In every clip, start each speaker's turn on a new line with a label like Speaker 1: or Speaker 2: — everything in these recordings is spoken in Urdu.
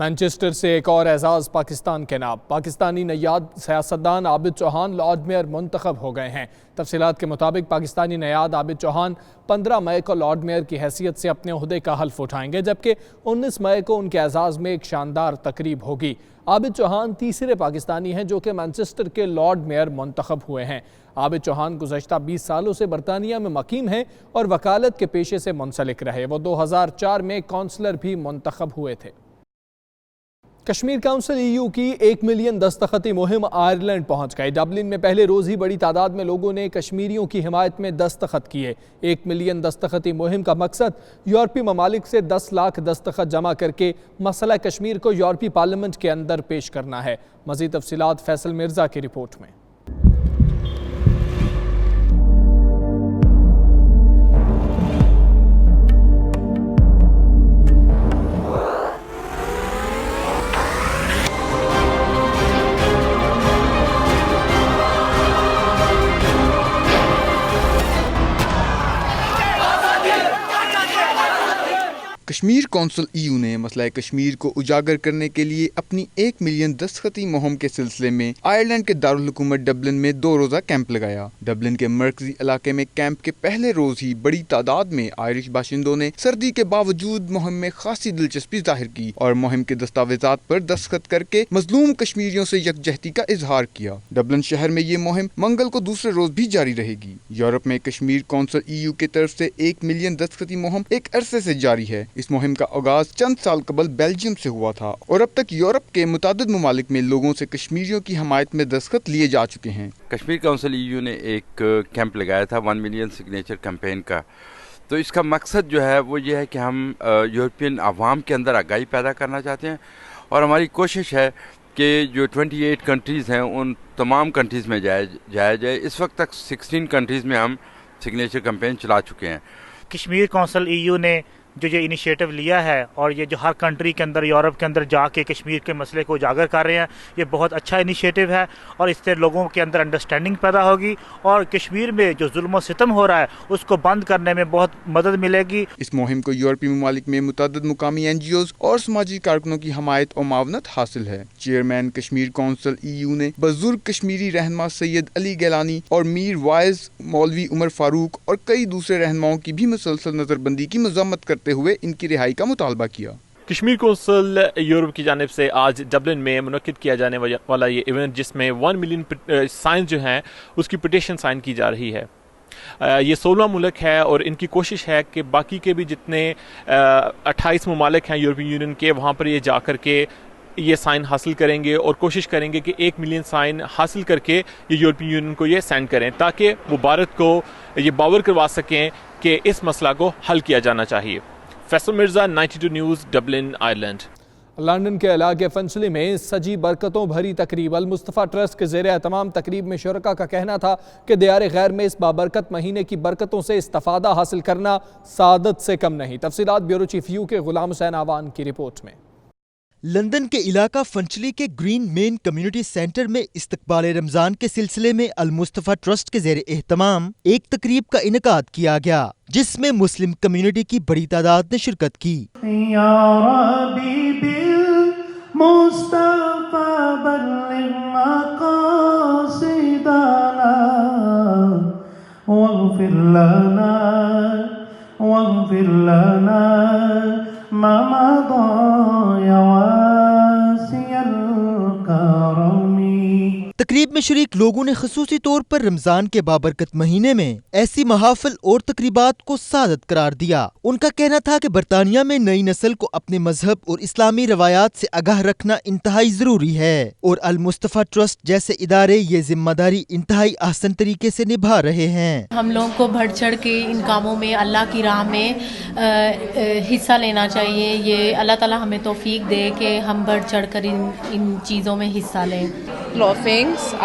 Speaker 1: مانچسٹر سے ایک اور اعزاز پاکستان کے نام۔ پاکستانی نیاد سیاستدان عابد چوہان لارڈ میئر منتخب ہو گئے ہیں۔ تفصیلات کے مطابق پاکستانی نیاد عابد چوہان 15 مئی کو لارڈ میئر کی حیثیت سے اپنے عہدے کا حلف اٹھائیں گے، جبکہ 19 مئی کو ان کے اعزاز میں ایک شاندار تقریب ہوگی۔ عابد چوہان تیسرے پاکستانی ہیں جو کہ مانچسٹر کے لارڈ میئر منتخب ہوئے ہیں۔ عابد چوہان گزشتہ 20 سالوں سے برطانیہ میں مقیم ہیں اور وکالت کے پیشے سے منسلک رہے۔ وہ 2004 میں کونسلر بھی منتخب ہوئے تھے۔ کشمیر کونسل EU کی 1 ملین دستخطی مہم آئرلینڈ پہنچ گئی۔ ڈبلن میں پہلے روز ہی بڑی تعداد میں لوگوں نے کشمیریوں کی حمایت میں دستخط کیے۔ 1 ملین دستخطی مہم کا مقصد یورپی ممالک سے 10 لاکھ دستخط جمع کر کے مسئلہ کشمیر کو یورپی پارلیمنٹ کے اندر پیش کرنا ہے۔ مزید تفصیلات فیصل مرزا کی رپورٹ میں۔
Speaker 2: کشمیر کونسل EU نے مسئلہ کشمیر کو اجاگر کرنے کے لیے اپنی 1 ملین دستخطی مہم کے سلسلے میں آئرلینڈ کے دارالحکومت ڈبلن میں 2 روزہ کیمپ لگایا۔ ڈبلن کے مرکزی علاقے میں کیمپ کے پہلے روز ہی بڑی تعداد میں آئرش باشندوں نے سردی کے باوجود مہم میں خاصی دلچسپی ظاہر کی اور مہم کے دستاویزات پر دستخط کر کے مظلوم کشمیریوں سے یکجہتی کا اظہار کیا۔ ڈبلن شہر میں یہ مہم منگل کو دوسرے روز بھی جاری رہے گی۔ یورپ میں کشمیر کونسل EU کی طرف سے 1 ملین دستخطی مہم ایک عرصے سے جاری ہے۔ اس مہم کا آغاز چند سال قبل بیلجیم سے ہوا تھا اور اب تک یورپ کے متعدد ممالک میں لوگوں سے کشمیریوں کی حمایت میں دستخط لیے جا چکے ہیں۔
Speaker 3: کشمیر کونسل EU نے ایک کیمپ لگایا تھا 1 ملین سگنیچر کیمپین کا۔ تو اس کا مقصد جو ہے وہ یہ ہے کہ ہم یورپین عوام کے اندر آگاہی پیدا کرنا چاہتے ہیں اور ہماری کوشش ہے کہ جو 28 کنٹریز ہیں ان تمام کنٹریز میں جایا جائے۔ اس وقت تک 16 کنٹریز میں ہم سگنیچر کیمپین چلا چکے ہیں۔
Speaker 4: کشمیر کونسل EU نے جو یہ انیشیٹو لیا ہے اور یہ جو ہر کنٹری کے اندر یورپ کے اندر جا کے کشمیر کے مسئلے کو اجاگر کر رہے ہیں، یہ بہت اچھا انیشیٹو ہے اور اس سے لوگوں کے اندر انڈرسٹینڈنگ پیدا ہوگی اور کشمیر میں جو ظلم و ستم ہو رہا ہے اس کو بند کرنے میں بہت مدد ملے گی۔
Speaker 2: اس مہم کو یورپی ممالک میں متعدد مقامی NGOs اور سماجی کارکنوں کی حمایت اور معاونت حاصل ہے۔ چیئرمین کشمیر کونسل EU نے بزرگ کشمیری رہنما سید علی گیلانی اور میر وائز مولوی عمر فاروق اور کئی دوسرے رہنماؤں کی بھی مسلسل نظر بندی کی مذمت کرتے ہوئے ان کی رہائی کا مطالبہ کیا۔
Speaker 5: کشمیر کونسل یورپ کی جانب سے آج ڈبلن میں منعقد کیا جانے والا یہ ایونٹ، جس میں 1 ملین سائن جو ہیں اس کی پٹیشن سائن کی جا رہی ہے۔ یہ 16 ملک ہے اور ان کی کوشش ہے کہ باقی کے بھی جتنے 28 ممالک ہیں یورپی یونین کے، وہاں پر یہ جا کر کے یہ سائن حاصل کریں گے اور کوشش کریں گے کہ 1 ملین سائن حاصل کر کے یہ یورپی یونین کو یہ سینڈ کریں تاکہ وہ بھارت کو یہ باور کروا سکیں کہ اس مسئلہ کو حل کیا جانا چاہیے۔ Faisal Mirza, 92 news, Dublin, Ireland.
Speaker 1: London کے علاقے فنچلی میں سجی برکتوں بھری تقریب المصطفیٰ ٹرسٹ کے زیر اہتمام تقریب میں شرکاء کا کہنا تھا کہ دیار غیر میں اس بابرکت مہینے کی برکتوں سے استفادہ حاصل کرنا سعادت سے کم نہیں۔ تفصیلات بیورو چیف یو کے غلام حسین آوان کی رپورٹ میں۔
Speaker 6: لندن کے علاقہ فنچلی کے گرین مین کمیونٹی سینٹر میں استقبال رمضان کے سلسلے میں المصطفیٰ ٹرسٹ کے زیر اہتمام ایک تقریب کا انعقاد کیا گیا، جس میں مسلم کمیونٹی کی بڑی تعداد نے شرکت کی۔
Speaker 7: یا ربی بالمصطفیٰ بلغ مقاصدنا واغفر لنا ما مضى یا واسع الکرم۔
Speaker 6: تقریب میں شریک لوگوں نے خصوصی طور پر رمضان کے بابرکت مہینے میں ایسی محافل اور تقریبات کو سعادت قرار دیا۔ ان کا کہنا تھا کہ برطانیہ میں نئی نسل کو اپنے مذہب اور اسلامی روایات سے آگاہ رکھنا انتہائی ضروری ہے اور المصطفیٰ ٹرسٹ جیسے ادارے یہ ذمہ داری انتہائی احسن طریقے سے نبھا رہے ہیں۔
Speaker 8: ہم لوگوں کو بڑھ چڑھ کے ان کاموں میں اللہ کی راہ میں حصہ لینا چاہیے۔ یہ اللہ تعالیٰ ہمیں توفیق دے کہ ہم بڑھ چڑھ کر ان چیزوں میں حصہ لیں۔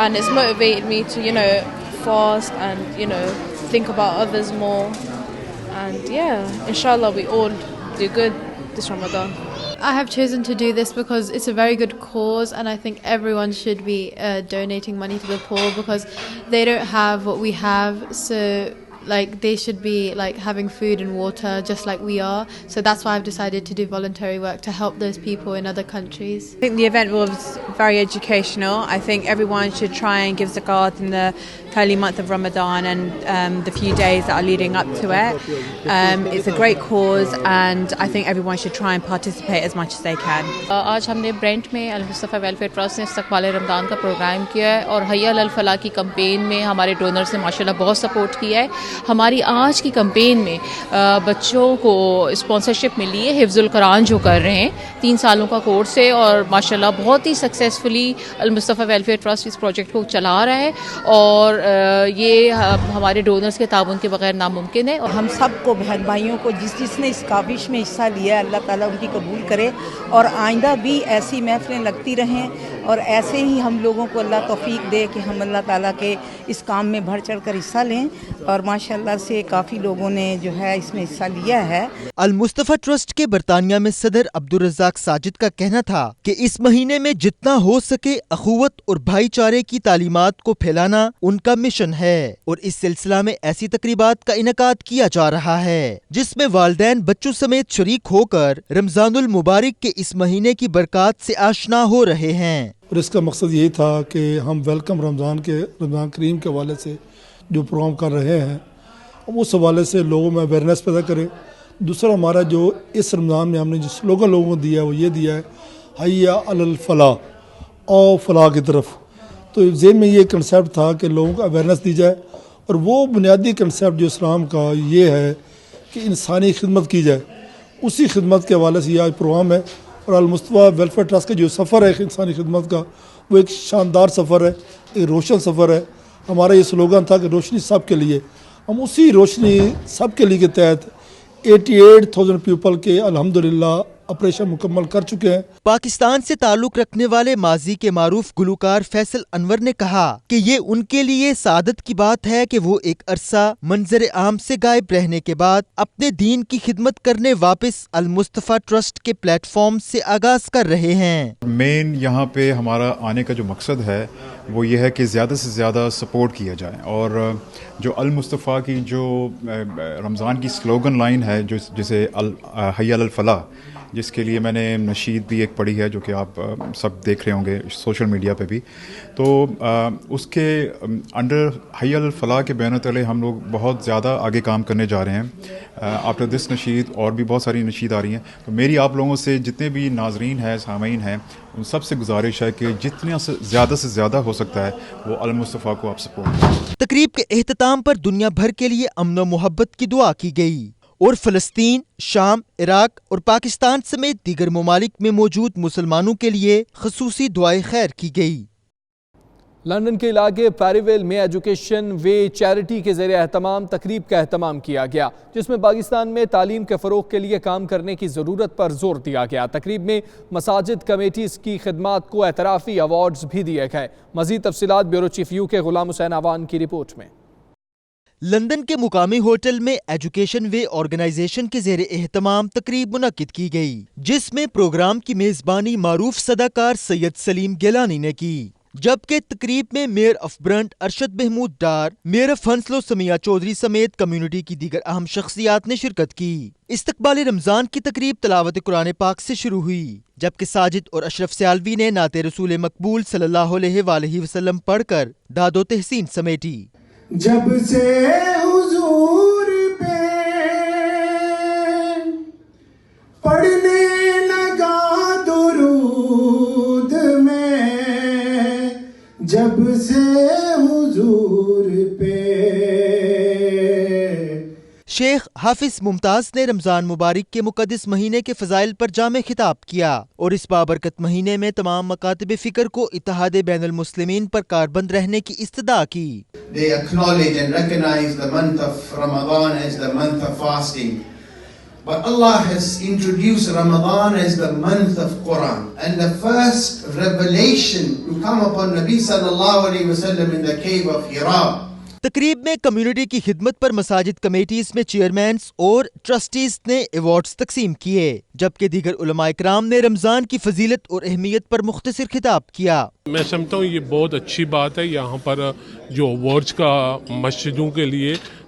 Speaker 9: And it's motivated me to, fast and, think about others more. And yeah, inshallah we all do good this Ramadan.
Speaker 10: I have chosen to do this because it's a very good cause and I think everyone should be donating money to the poor because they don't have what we have. So like they should be like having food and water just like we are. So that's why I've decided to do voluntary work to help those people in other countries.
Speaker 9: I think the event was very educational. I think everyone should try and give zakat in the holy month of Ramadan and the few days that are leading up to it. It's a great cause and I think everyone should try and participate as much as they can.
Speaker 8: آج ہم نے برینٹ میں المصطفیٰ ویلفیئر ٹرسٹ نے استقبال رمضان کا پروگرام کیا ہے اور حی علی الفلاح کی کمپین میں ہمارے ڈونرز نے ماشاءاللہ بہت سپورٹ کیا ہے. ہماری آج کی کمپین میں بچوں کو اسپانسرشپ ملی ہے حفظ القرآن جو کر رہے ہیں 3 سالوں کا کورس ہے اور ماشاءاللہ بہت ہی سکسیزفلی المصطفیٰ ویلفیئر ٹرسٹ اس پروجیکٹ کو چلا رہا ہے اور یہ ہمارے ڈونرز کے تعاون کے بغیر ناممکن ہے.
Speaker 11: اور ہم سب کو بہن بھائیوں کو جس نے اس کاوش میں حصہ لیا ہے اللہ تعالیٰ ان کی قبول کرے اور آئندہ بھی ایسی محفلیں لگتی رہیں اور ایسے ہی ہم لوگوں کو اللہ توفیق دے کہ ہم اللہ تعالیٰ کے اس کام میں بڑھ چڑھ کر حصہ لیں اور ماشاءاللہ سے کافی لوگوں نے جو ہے اس میں حصہ لیا ہے.
Speaker 6: المصطفیٰ ٹرسٹ کے برطانیہ میں صدر عبدالرزاق ساجد کا کہنا تھا کہ اس مہینے میں جتنا ہو سکے اخوت اور بھائی چارے کی تعلیمات کو پھیلانا ان کا مشن ہے اور اس سلسلہ میں ایسی تقریبات کا انعقاد کیا جا رہا ہے جس میں والدین بچوں سمیت شریک ہو کر رمضان المبارک کے اس مہینے کی برکات سے آشنا ہو رہے ہیں.
Speaker 12: اور اس کا مقصد یہی تھا کہ ہم ویلکم رمضان کریم کے حوالے سے جو پروگرام کر رہے ہیں ہم اس حوالے سے لوگوں میں اویئرنیس پیدا کریں. دوسرا ہمارا جو اس رمضان میں ہم نے جو سلوگن لوگوں کو دیا ہے وہ یہ دیا ہے حی علی الفلاح، او فلاح کی طرف. تو ذہن میں یہ کنسیپٹ تھا کہ لوگوں کو اویئرنیس دی جائے اور وہ بنیادی کنسیپٹ جو اسلام کا یہ ہے کہ انسانی خدمت کی جائے، اسی خدمت کے حوالے سے یہ آج پروگرام ہے. اور المصطفیٰ ویلفیئر ٹرسٹ کا جو سفر ہے انسانی خدمت کا وہ ایک شاندار سفر ہے، ایک روشن سفر ہے. ہمارا یہ سلوگن تھا کہ روشنی سب کے لیے. ہم اسی روشنی سب کے لیے کے تحت 88,000 پیپل کے الحمدللہ آپریشن مکمل کر چکے ہیں.
Speaker 6: پاکستان سے تعلق رکھنے والے ماضی کے معروف گلوکار فیصل انور نے کہا کہ یہ ان کے لیے سعادت کی بات ہے کہ وہ ایک عرصہ منظر عام سے غائب رہنے کے بعد اپنے دین کی خدمت کرنے واپس المصطفیٰ ٹرسٹ کے پلیٹ فارم سے آغاز کر رہے ہیں.
Speaker 13: مین یہاں پہ ہمارا آنے کا جو مقصد ہے وہ یہ ہے کہ زیادہ سے زیادہ سپورٹ کیا جائے اور جو المصطفیٰ کی جو رمضان کی سلوگن لائن ہے جو جسے حی علی الفلاح، جس کے لیے میں نے نشید بھی ایک پڑھی ہے جو کہ آپ سب دیکھ رہے ہوں گے سوشل میڈیا پہ بھی، تو اس کے انڈر حی علی الفلاح کے بینر تلے ہم لوگ بہت زیادہ آگے کام کرنے جا رہے ہیں. آفٹر دس نشید اور بھی بہت ساری نشید آ رہی ہیں. تو میری آپ لوگوں سے جتنے بھی ناظرین ہیں، سامعین ہیں، ان سب سے گزارش ہے کہ جتنا سے زیادہ ہو سکتا ہے وہ المصطفیٰ کو آپ سپورٹ کریں.
Speaker 6: تقریب کے اختتام پر دنیا بھر کے لیے امن و محبت کی دعا کی گئی اور فلسطین، شام، عراق اور پاکستان سمیت دیگر ممالک میں موجود مسلمانوں کے لیے خصوصی دعائے خیر کی گئی.
Speaker 1: لندن کے علاقے پیریویل میں ایجوکیشن وے چیریٹی کے زیر اہتمام تقریب کا اہتمام کیا گیا جس میں پاکستان میں تعلیم کے فروغ کے لیے کام کرنے کی ضرورت پر زور دیا گیا. تقریب میں مساجد کمیٹیز کی خدمات کو اعترافی ایوارڈز بھی دیے گئے. مزید تفصیلات بیورو چیف یو کے غلام حسین آوان کی رپورٹ میں.
Speaker 6: لندن کے مقامی ہوٹل میں ایجوکیشن وے آرگنائزیشن کے زیر اہتمام تقریب منعقد کی گئی جس میں پروگرام کی میزبانی معروف صداکار سید سلیم گیلانی نے کی، جبکہ تقریب میں mayor of Brent Arshad Mahmood Dar, mayor of Hounslow Sumaiya Chaudhry سمیت کمیونٹی کی دیگر اہم شخصیات نے شرکت کی. استقبال رمضان کی تقریب تلاوت قرآن پاک سے شروع ہوئی جبکہ ساجد اور اشرف سیالوی نے نعت رسول مقبول صلی اللہ علیہ وآلہ وسلم پڑھ کر داد و تحسین سمیٹی.
Speaker 7: جب سے حضور پہ پڑھنے لگا درود میں، جب سے حضور پہ.
Speaker 6: شیخ حافظ ممتاز نے رمضان مبارک کے مقدس مہینے کے فضائل پر جامع خطاب کیا اور اس بابرکت مہینے میں تمام مکاتب فکر کو اتحاد بین المسلمین پر کاربند رہنے کی استدعا کی.
Speaker 14: They acknowledge and recognize the month of Ramadan as the month of fasting. But Allah has introduced Ramadan as the month of Quran. And the first revelation to come upon Nabi sallallahu alayhi wa sallam in the cave of Hira.
Speaker 6: تقریب میں کمیونٹی کی خدمت پر مساجد کمیٹیز میں چیئرمینز اور ٹرسٹیز نے ایوارڈز تقسیم کیے جبکہ دیگر علماء اکرام نے رمضان کی فضیلت اور اہمیت پر مختصر خطاب کیا.
Speaker 15: میں سمجھتا ہوں یہ بہت اچھی بات ہے یہاں پر جو ایوارڈز کا مسجدوں کے لیے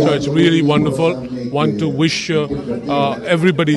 Speaker 15: So it's really wonderful. Want to wish everybody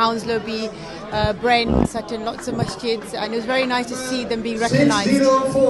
Speaker 16: Hounslow Be, Brent, Sutton, lots of masjids, and it was very nice to see them being recognised.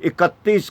Speaker 17: 31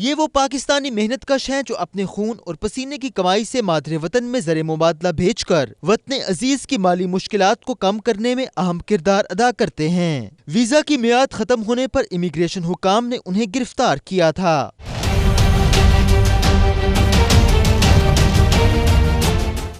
Speaker 6: یہ وہ پاکستانی محنت کش ہیں جو اپنے خون اور پسینے کی کمائی سے مادر وطن میں زر مبادلہ بھیج کر وطن عزیز کی مالی مشکلات کو کم کرنے میں اہم کردار ادا کرتے ہیں۔ ویزا کی میعاد ختم ہونے پر امیگریشن حکام نے انہیں گرفتار کیا تھا۔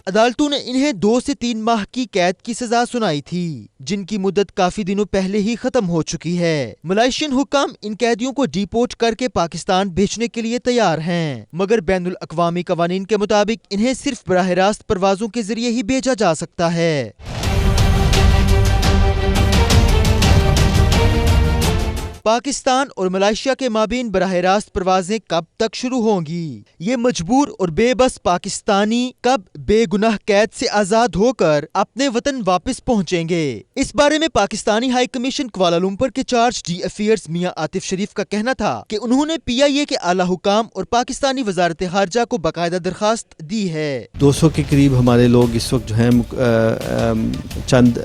Speaker 6: عدالتوں نے انہیں 2 سے 3 ماہ کی قید کی سزا سنائی تھی، جن کی مدت کافی دنوں پہلے ہی ختم ہو چکی ہے۔ ملائیشین حکام ان قیدیوں کو ڈیپورٹ کر کے پاکستان بھیجنے کے لیے تیار ہیں، مگر بین الاقوامی قوانین کے مطابق انہیں صرف براہ راست پروازوں کے ذریعے ہی بھیجا جا سکتا ہے۔ پاکستان اور ملائیشیا کے مابین براہ راست پروازیں کب تک شروع ہوں گی؟ یہ مجبور اور بے بس پاکستانی کب بے گناہ قید سے آزاد ہو کر اپنے وطن واپس پہنچیں گے؟ اس بارے میں پاکستانی ہائی کمیشن کوالالمپور کے چارج ڈی افیئرز میاں عاطف شریف کا کہنا تھا کہ انہوں نے PIA کے اعلیٰ حکام اور پاکستانی وزارت خارجہ کو باقاعدہ درخواست دی ہے۔
Speaker 3: 200 کے قریب ہمارے لوگ اس وقت جو ہیں چند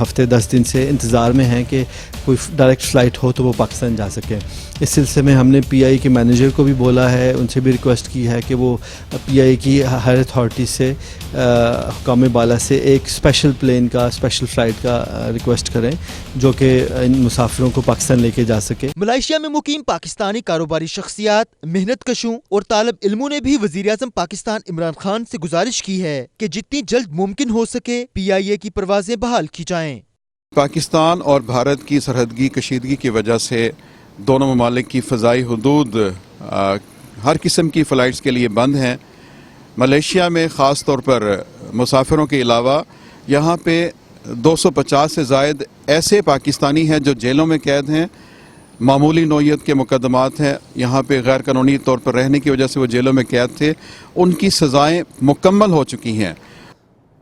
Speaker 3: ہفتے 10 دن سے انتظار میں ہیں کہ کوئی ڈائریکٹ فلائٹ ہو تو وہ پاکستان جا سکیں۔ اس سلسلے میں ہم نے PIA کے مینیجر کو بھی بولا ہے، ان سے بھی ریکویسٹ کی ہے کہ وہ PIA کی ہر اتھارٹی سے حکام بالا سے ایک اسپیشل پلین کا اسپیشل فلائٹ کا ریکویسٹ کریں جو کہ ان مسافروں کو پاکستان لے کے جا سکے۔
Speaker 6: ملائیشیا میں مقیم پاکستانی کاروباری شخصیات، محنت کشوں اور طالب علموں نے بھی وزیراعظم پاکستان عمران خان سے گزارش کی ہے کہ جتنی جلد ممکن ہو سکے PIA کی پروازیں بحال کی جائیں۔
Speaker 5: پاکستان اور بھارت کی سرحدی کشیدگی کی وجہ سے دونوں ممالک کی فضائی حدود ہر قسم کی فلائٹس کے لیے بند ہیں۔ ملائیشیا میں خاص طور پر مسافروں کے علاوہ یہاں پہ 250 سے زائد ایسے پاکستانی ہیں جو جیلوں میں قید ہیں، معمولی نوعیت کے مقدمات ہیں، یہاں پہ غیر قانونی طور پر رہنے کی وجہ سے وہ جیلوں میں قید تھے، ان کی سزائیں مکمل ہو چکی ہیں۔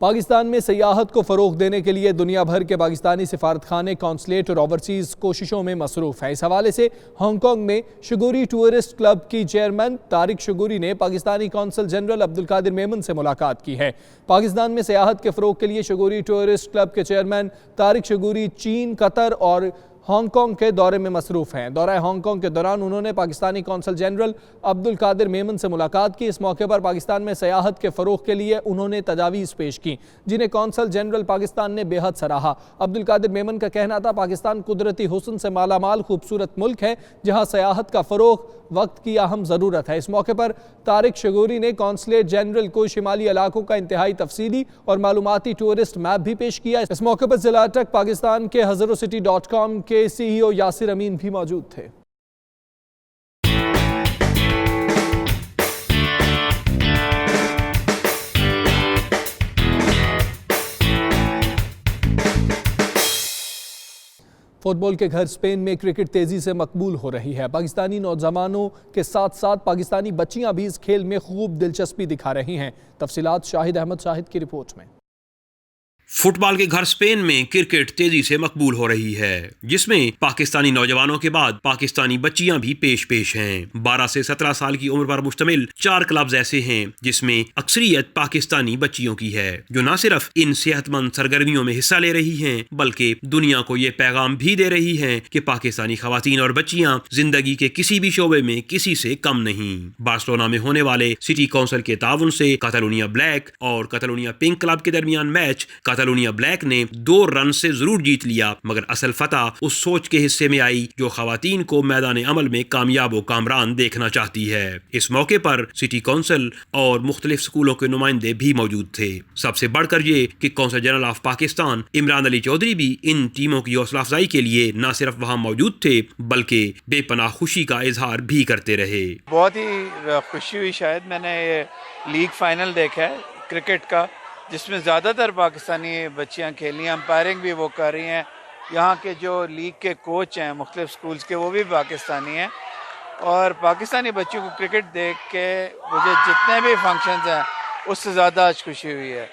Speaker 1: پاکستان میں سیاحت کو فروغ دینے کے لیے دنیا بھر کے پاکستانی سفارتخانے، کونسلیٹ اور اوورسیز کوششوں میں مصروف ہیں۔ اس حوالے سے ہانگ کانگ میں شگوری ٹورسٹ کلب کی چیئرمین طارق شگوری نے پاکستانی کونسل جنرل عبدالقادر میمن سے ملاقات کی ہے۔ پاکستان میں سیاحت کے فروغ کے لیے شگوری ٹورسٹ کلب کے چیئرمین طارق شگوری چین، قطر اور ہانگ کانگ کے دورے میں مصروف ہیں۔ دورہ ہانگ کانگ کے دوران انہوں نے پاکستانی کونسل جنرل عبدالقادر میمن سے ملاقات کی۔ اس موقع پر پاکستان میں سیاحت کے فروغ کے لیے انہوں نے تجاویز پیش کی، جنہیں کونسل جنرل پاکستان نے بے حد سراہا۔ عبدالقادر میمن کا کہنا تھا پاکستان قدرتی حسن سے مالا مال خوبصورت ملک ہے جہاں سیاحت کا فروغ وقت کی اہم ضرورت ہے۔ اس موقع پر طارق شگوری نے کونسلیٹ جنرل کو شمالی علاقوں کا انتہائی تفصیلی اور معلوماتی ٹورسٹ میپ بھی پیش کیا۔ اس موقع پر ضلع ٹک پاکستان کے hazarocity.com کے CEO یاسر امین بھی موجود تھے۔ فٹ بال کے گھر اسپین میں کرکٹ تیزی سے مقبول ہو رہی ہے۔ پاکستانی نوجوانوں کے ساتھ ساتھ پاکستانی بچیاں بھی اس کھیل میں خوب دلچسپی دکھا رہی ہیں۔ تفصیلات شاہد احمد شاہد کی رپورٹ میں۔
Speaker 18: فٹ بال کے گھر اسپین میں کرکٹ تیزی سے مقبول ہو رہی ہے، جس میں پاکستانی نوجوانوں کے بعد پاکستانی بچیاں بھی پیش ہیں۔ 12 سے 17 سال کی عمر پر مشتمل 4 کلبز ایسے ہیں جس میں اکثریت پاکستانی بچیوں کی ہے، جو نہ صرف ان صحت مند سرگرمیوں میں حصہ لے رہی ہیں بلکہ دنیا کو یہ پیغام بھی دے رہی ہیں کہ پاکستانی خواتین اور بچیاں زندگی کے کسی بھی شعبے میں کسی سے کم نہیں۔ بارسلونا میں ہونے والے سٹی کونسل کے تعاون سے کاتالونیا بلیک اور کاتالونیا پنک کلب کے درمیان میچ کاتالونیا بلیک نے 2 رن سے ضرور جیت لیا، مگر اصل فتح اس سوچ کے حصے میں آئی جو خواتین کو میدان عمل میں کامیاب و کامران دیکھنا چاہتی ہے۔ اس موقع پر سٹی کونسل اور مختلف سکولوں کے نمائندے بھی موجود تھے۔ سب سے بڑھ کر یہ کہ consul general of Pakistan Imran Ali Chaudhry بھی ان ٹیموں کی حوصلہ افزائی کے لیے نہ صرف وہاں موجود تھے بلکہ بے پناہ خوشی کا اظہار بھی کرتے رہے۔
Speaker 19: بہت ہی خوشی ہوئی، شاید میں نے یہ لیگ فائنل دیکھا ہے کرکٹ کا، جس میں زیادہ تر پاکستانی بچیاں کھیلی ہیں، امپائرنگ بھی وہ کر رہی ہیں۔ یہاں کے جو لیگ کے کوچ ہیں مختلف سکولز کے وہ بھی پاکستانی ہیں، اور پاکستانی بچوں کو کرکٹ دیکھ کے مجھے جتنے بھی فنکشنز ہیں اس سے زیادہ آج خوشی ہوئی ہے،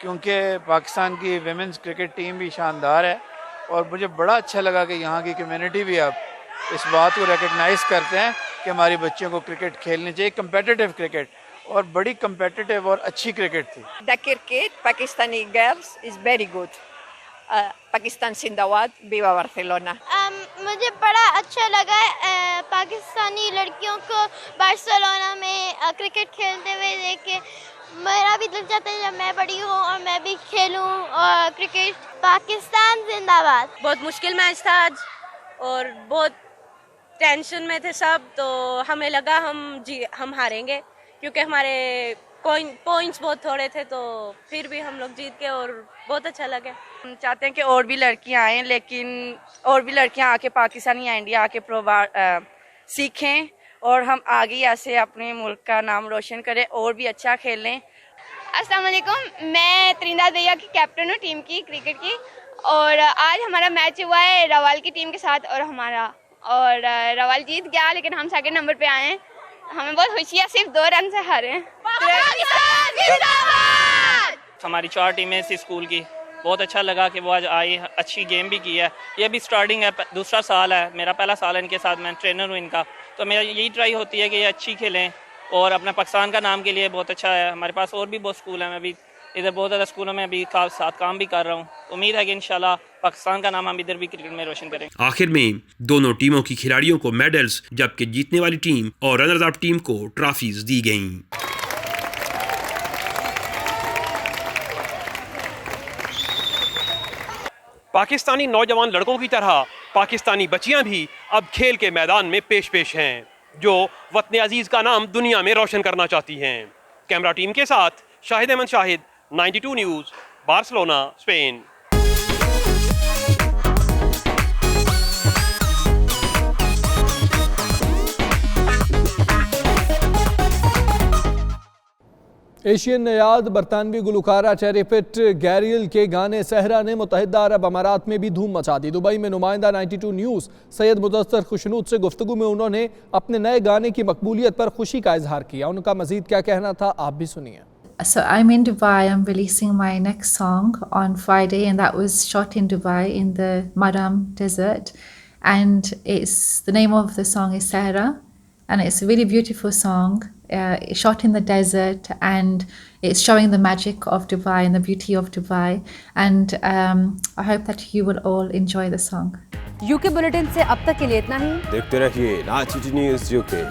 Speaker 19: کیونکہ پاکستان کی ویمنز کرکٹ ٹیم بھی شاندار ہے، اور مجھے بڑا اچھا لگا کہ یہاں کی کمیونٹی بھی اب اس بات کو ریکگنائز کرتے ہیں کہ ہماری بچیوں کو کرکٹ کھیلنی چاہیے، کمپیٹیٹیو کرکٹ، اور بڑی کمپیٹیٹیو اور اچھی کرکٹ تھی۔
Speaker 20: The cricket Pakistani girls is very good. Pakistan Zindabad, viva Barcelona.
Speaker 8: مجھے بڑا اچھا لگا پاکستانی لڑکیوں کو بارسلونا میں کرکٹ کھیلتے ہوئے دیکھ کے. میرا بھی دل چاہتا ہے جب میں بڑی ہوں اور میں بھی کھیلوں اور کرکٹ. پاکستان زندہ باد.
Speaker 9: بہت مشکل میچ تھا آج اور بہت ٹینشن میں تھے سب, تو ہمیں لگا ہم ہاریں گے کیونکہ ہمارے پوائنٹس بہت تھوڑے تھے, تو پھر بھی ہم لوگ جیت گئے اور بہت اچھا لگا.
Speaker 10: ہم چاہتے ہیں کہ اور بھی لڑکیاں آئیں, لیکن اور بھی لڑکیاں آ کے پاکستانی یا انڈیا آ کے سیکھیں اور ہم آگے ایسے اپنے ملک کا نام روشن کریں اور بھی اچھا کھیلیں.
Speaker 8: السلام علیکم, میں ترندا دیا کی کیپٹن ہوں ٹیم کی کرکٹ کی, اور آج ہمارا میچ ہوا ہے روال کی ٹیم کے ساتھ اور روال جیت گیا لیکن ہم سیکنڈ نمبر پہ آئے ہیں. ہمیں بہت خوشی ہے, صرف 2 رن سے ہارے ہیں.
Speaker 11: ہماری 4 ٹیمیں تھی اسکول کی, بہت اچھا لگا کہ وہ آج آئی, اچھی گیم بھی کی ہے. یہ بھی سٹارٹنگ ہے, دوسرا سال ہے, میرا پہلا سال ہے ان کے ساتھ, میں ٹرینر ہوں ان کا, تو میرا یہی ٹرائی ہوتی ہے کہ یہ اچھی کھیلیں اور اپنا پاکستان کا نام کے لیے بہت اچھا ہے. ہمارے پاس اور بھی بہت اسکول ہیں, میں بھی ادھر بہت زیادہ اسکولوں میں ابھی ساتھ کام بھی کر رہا ہوں. امید ہے کہ انشاءاللہ پاکستان کا نام ہم ادھر بھی کرکٹ میں روشن کریں.
Speaker 18: آخر میں دونوں ٹیموں کی کھلاڑیوں کو میڈلز, جبکہ جیتنے والی ٹیم اور رنرز اپ ٹیم کو ٹرافیز دی گئیں. پاکستانی نوجوان لڑکوں کی طرح پاکستانی بچیاں بھی اب کھیل کے میدان میں پیش ہیں, جو وطن عزیز کا نام دنیا میں روشن کرنا چاہتی ہیں. کیمرہ ٹیم کے ساتھ شاہد احمد شاہد, 92 نیوز, بارسلونا, اسپین.
Speaker 1: ایشین نیاد برطانوی گلوکارہ چیری پٹ گیریل کے گانے صحرا نے متحدہ عرب امارات میں بھی دھوم مچا دی. دبئی میں نمائندہ 92 نیوز سید مدثر خوشنود سے گفتگو میں انہوں نے اپنے نئے گانے کی مقبولیت پر خوشی کا اظہار کیا. ان کا مزید کیا کہنا تھا, آپ بھی سنیے.
Speaker 12: So I'm in Dubai. I'm releasing my next song on Friday, and that was shot in Dubai in the Maram Desert. And the name of the song is Sahara, and it's a really beautiful song. Shot in the desert, and it's showing the magic of Dubai and the beauty of Dubai. And I hope that you will all enjoy the song.
Speaker 21: UK Bulletin سے اب تک کے لیے اتنا ہی.
Speaker 22: دیکھتے رہیے Now TT News UK.